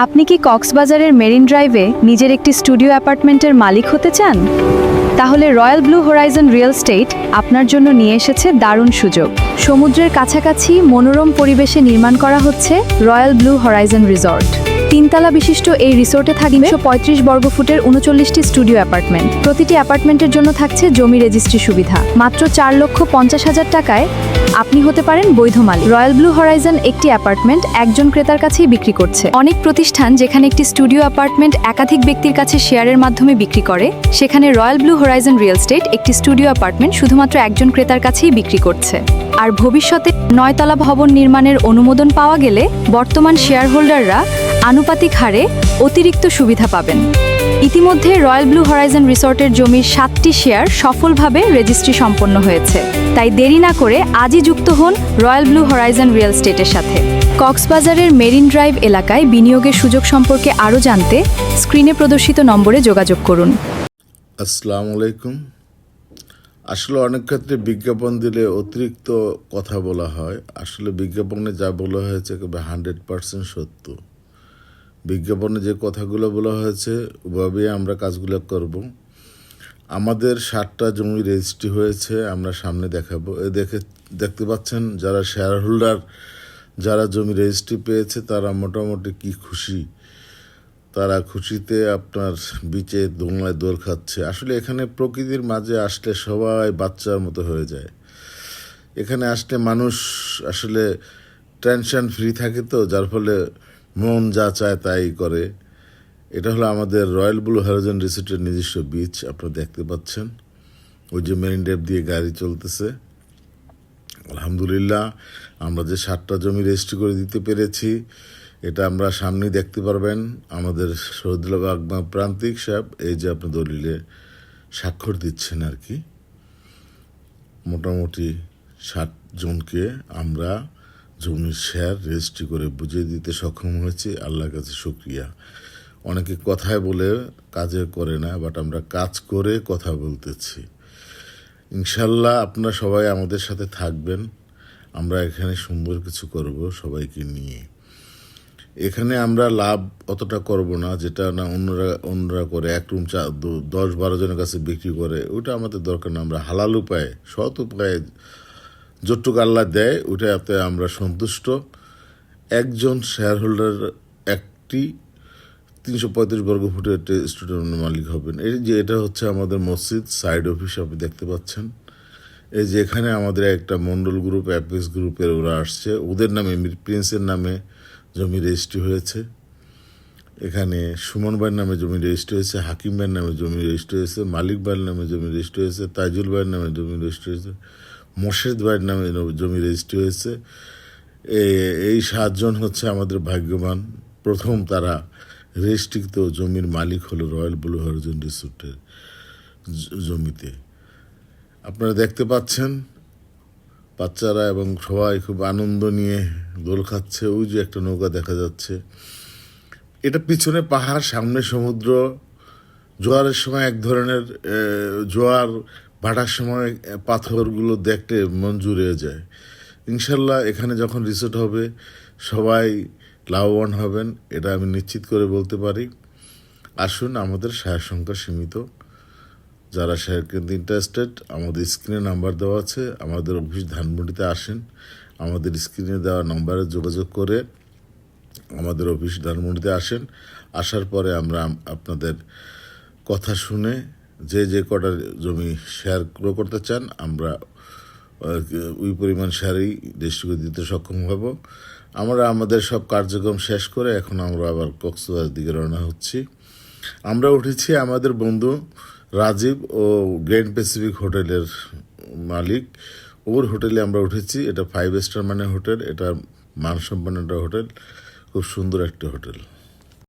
আপনি কি কক্সবাজারের মেরিন ড্রাইভে নিজের একটি স্টুডিও অ্যাপার্টমেন্টের মালিক হতে চান? তাহলে royal blue Horizon real estate আপনার জন্য নিয়ে এসেছে দারুণ সুযোগ। সমুদ্রের কাছাকাছি মনোরম পরিবেশে নির্মাণ করা হচ্ছে রয়্যাল ব্লু হরাইজন রিসর্ট। 3 তলা বিশিষ্ট এই রিসোর্টে থাকবে 135 বর্গফুটের 39টি স্টুডিও অ্যাপার্টমেন্ট। প্রতিটি অ্যাপার্টমেন্টের জন্য থাকছে জমি রেজিস্ট্রি সুবিধা। মাত্র 4,50,000 টাকায় আপনি হতে পারেন বৈধ মালিক। রয়্যাল ব্লু হরাইজন একটি অ্যাপার্টমেন্ট একজন ক্রেতার কাছেই বিক্রি করছে। অনেক প্রতিষ্ঠান যেখানে একটি স্টুডিও অ্যাপার্টমেন্ট একাধিক ব্যক্তির কাছে শেয়ারের মাধ্যমে বিক্রি করে, সেখানে royal blue Horizon real estate একটি স্টুডিও অ্যাপার্টমেন্ট শুধুমাত্র একজন ক্রেতার কাছেই বিক্রি করছে। আর ভবিষ্যতে 9 তলা ভবন নির্মাণের অনুমোদন পাওয়া গেলে বর্তমান শেয়ার হোল্ডাররা আনুপাতিক হারে অতিরিক্ত সুবিধা পাবেন। ইতিমধ্যে রয়্যাল ব্লু হরাইজন রিসর্টের জমির 7টি শেয়ার সফলভাবে রেজিস্ট্রি সম্পন্ন হয়েছে। তাই দেরি না করে আজই যুক্ত হন রয়্যাল ব্লু হরাইজন রিয়েল এস্টেটের সাথে। কক্সবাজারের মেরিন ড্রাইভ এলাকায় বিনিয়োগের সুযোগ সম্পর্কে আরও জানতে স্ক্রিনে প্রদর্শিত নম্বরে যোগাযোগ করুন। আসসালামু আলাইকুম। আসলে অনেক ক্ষেত্রে বিজ্ঞাপন দিলে অতিরিক্ত কথা বলা হয়। আসলে বিজ্ঞাপনে যা বলা হয়েছে একেবারে 100% সত্য। বিজ্ঞাপনে যে কথাগুলো বলা হয়েছে ওভাবেই আমরা কাজগুলো করব। আমাদের 7টা জমি রেজিস্ট্রি হয়েছে, আমরা সামনে দেখাবো। দেখতে পাচ্ছেন যারা শেয়ার হোল্ডার, যারা জমি রেজিস্ট্রি পেয়েছে তারা মোটামুটি কি খুশি। তারা খুশিতে আপনার বিচে দোলনায় দোল খাচ্ছে। আসলে এখানে প্রকৃতির মাঝে আসলে সবাই বাচ্চার মতো হয়ে যায়। এখানে আসলে মানুষ আসলে টেনশন ফ্রি থাকে, তো যার ফলে মন যা চায় তাই করে। এটা হলো আমাদের রয়্যাল ব্লু হরাইজন রিসোর্টের নিজস্ব বিচ। আপনারা দেখতে পাচ্ছেন ওই যে মেরিন ড্রাইভ দিয়ে গাড়ি চলতেছে। আলহামদুলিল্লাহ আমরা যে 7টা জমি রেজিস্ট্রি করে দিতে পেরেছি এটা আমরা সামনেই দেখতে পারবেন। আমাদের শহীদুল্লাহ বাগমা প্রান্তিক সাহেব এই যে আপনি দলিলে স্বাক্ষর দিচ্ছেন আর কি। মোটামুটি 7 জনকে আমরা জমির শেয়ার রেজিস্ট্রি করে বুঝিয়ে দিতে সক্ষম হয়েছি। আল্লাহর কাছে শুকরিয়া। অনেকে কথায় বলে কাজে করে না, বাট আমরা কাজ করে কথা বলতেছি। ইনশাল্লাহ আপনারা সবাই আমাদের সাথে থাকবেন। আমরা এখানে সুন্দর কিছু করব সবাইকে নিয়ে। এখানে আমরা লাভ অতটা করব না যেটা না অন্যরা করে, এক রুম 10-12 জনের কাছে বিক্রি করে। ওটা আমাদের দরকার না। আমরা হালাল উপায়ে, সৎ উপায়ে যতটুক আল্লাহ দেয় ওটাতে আমরা সন্তুষ্ট। একজন শেয়ার হোল্ডার একটি 335 বর্গফুটের স্টুডিওর মালিক হবেন। এই যে এটা হচ্ছে আমাদের মসজিদ সাইড অফিস, আপনি দেখতে পাচ্ছেন। এই যে এখানে আমাদের একটা মন্ডল গ্রুপ, অ্যাপেক্স গ্রুপের ওরা আসছে, ওদের নামে প্রিন্সের নামে জমি রেজিস্ট্রি হয়েছে। এখানে সুমন ভাইয়ের নামে জমি রেজিস্ট্রি হয়েছে, হাকিম ভাইয়ের নামে জমি রেজিস্ট্রি হয়েছে, মালিক ভাইয়ের নামে জমি রেজিস্ট্রি হয়েছে, তাইজুল ভাইয়ের নামে জমি রেজিস্ট্রি হয়েছে, মোর্শেদ ভাইয়ের নামে জমি রেজিস্ট্রি হয়েছে। এই 7 জন হচ্ছে আমাদের ভাগ্যবান। প্রথম তারা রেজিস্ট্রিকৃত জমির মালিক হলো রয়্যাল ব্লু হরাইজন রিসোর্টের জমিতে। আপনারা দেখতে পাচ্ছেন বাচ্চারা এবং সবাই খুব আনন্দ নিয়ে দোল খাচ্ছে। ওই যে একটা নৌকা দেখা যাচ্ছে, এটা পিছনে পাহাড়, সামনে সমুদ্র। জোয়ারের সময় এক ধরনের জোয়ার ভাটার সময় পাথরগুলো দেখতে মন জুড়িয়ে যায়। ইনশাল্লাহ এখানে যখন রিসোর্ট হবে সবাই লাভবান হবেন, এটা আমি নিশ্চিত করে বলতে পারি। আসুন, আমাদের শেয়ার সংখ্যা সীমিত। যারা শেয়ার কিনতে ইন্টারেস্টেড আমাদের স্ক্রিনে নাম্বার দেওয়া আছে, আমাদের অফিস ধানমন্ডিতে আসেন। আমাদের স্ক্রিনে দেওয়া নাম্বারে যোগাযোগ করে আমাদের অফিস ধানমন্ডিতে আসেন। আসার পরে আমরা আপনাদের কথা শুনে যে কটার জমি শেয়ার ক্রয় করতে চান আমরা ওই পরিমাণ শেয়ারই ডিস্ট্রিবিউট দিতে সক্ষম হব। আমরা আমাদের সব কার্যক্রম শেষ করে এখন আমরা আবার কক্সবাজার দিকে রওনা হচ্ছি। আমরা উঠেছি আমাদের বন্ধু রাজীব ও গ্র্যান্ড প্যাসিফিক হোটেলের মালিক, ওর হোটেলে আমরা উঠেছি। এটা 5 স্টার মানে হোটেল, এটা মানসম্পন্ন একটা হোটেল, খুব সুন্দর একটা হোটেল।